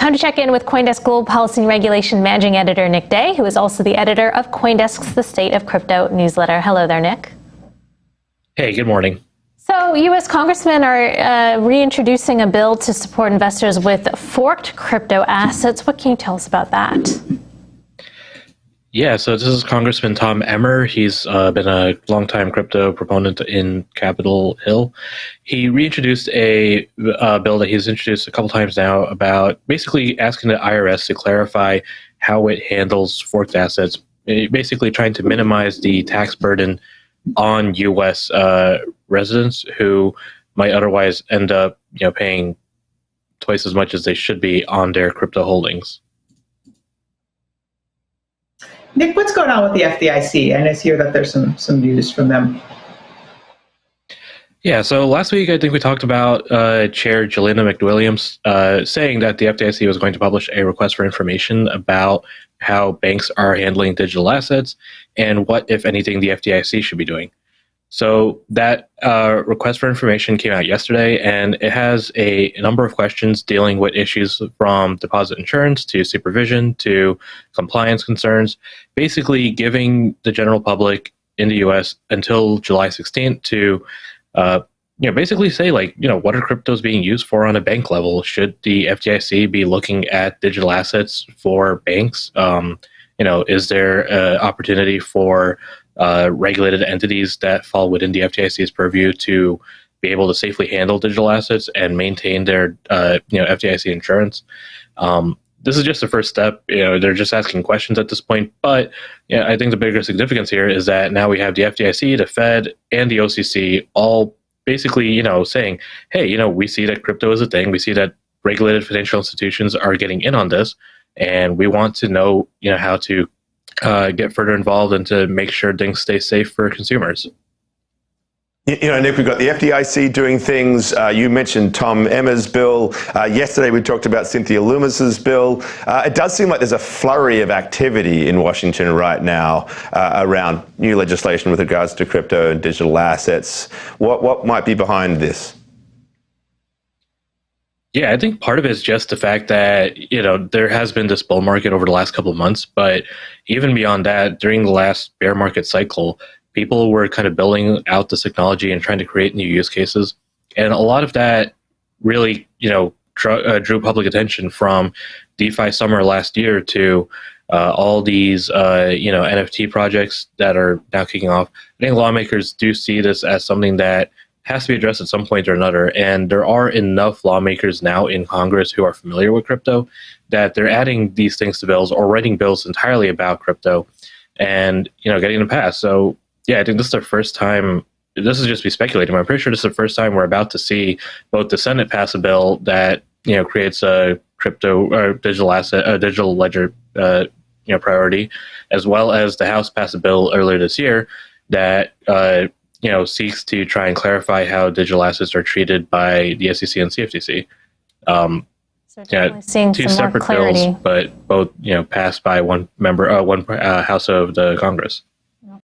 time to check in with CoinDesk Global Policy and Regulation Managing Editor Nick Day, who is also the editor of CoinDesk's The State of Crypto newsletter. Hello there, Nick. Hey, good morning. So U.S. congressmen are reintroducing a bill to support investors with forked crypto assets. What can you tell us about that? Yeah, so this is Congressman Tom Emmer. He's been a longtime crypto proponent in Capitol Hill. He reintroduced a bill that he's introduced a couple times now about basically asking the IRS to clarify how it handles forked assets, basically trying to minimize the tax burden on U.S. Residents who might otherwise end up, paying twice as much as they should be on their crypto holdings. Nick, what's going on with the FDIC? I hear that there's some news from them. Yeah, so last week I think we talked about Chair Jelena McWilliams saying that the FDIC was going to publish a request for information about how banks are handling digital assets and what, if anything, the FDIC should be doing. So that request for information came out yesterday, and it has a number of questions dealing with issues from deposit insurance to supervision to compliance concerns, basically giving the general public in the U.S. until July 16th to basically say, what are cryptos being used for on a bank level? Should the FDIC be looking at digital assets for banks? Is there an opportunity for regulated entities that fall within the FDIC's purview to be able to safely handle digital assets and maintain their, FDIC insurance? This is just the first step. They're just asking questions at this point. But I think the bigger significance here is that now we have the FDIC, the Fed, and the OCC all basically, saying, hey, we see that crypto is a thing. We see that regulated financial institutions are getting in on this, and we want to know, how to get further involved and to make sure things stay safe for consumers. Nick, we've got the FDIC doing things. You mentioned Tom Emmer's bill. Yesterday we talked about Cynthia Lummis's bill. It does seem like there's a flurry of activity in Washington right now around new legislation with regards to crypto and digital assets. What might be behind this? Yeah, I think part of it is just the fact that, there has been this bull market over the last couple of months, but even beyond that, during the last bear market cycle, people were kind of building out this technology and trying to create new use cases. And a lot of that really, drew public attention from DeFi summer last year to all these, NFT projects that are now kicking off. I think lawmakers do see this as something that has to be addressed at some point or another. And there are enough lawmakers now in Congress who are familiar with crypto that they're adding these things to bills or writing bills entirely about crypto and, getting them passed. So, yeah, I think this is the first time. This is just me speculating. I'm pretty sure this is the first time we're about to see both the Senate pass a bill that, creates a crypto or digital asset, digital ledger, priority, as well as the House pass a bill earlier this year that, seeks to try and clarify how digital assets are treated by the SEC and CFTC. So seeing two some separate more clarity. bills, but both, passed by one member, one House of the Congress.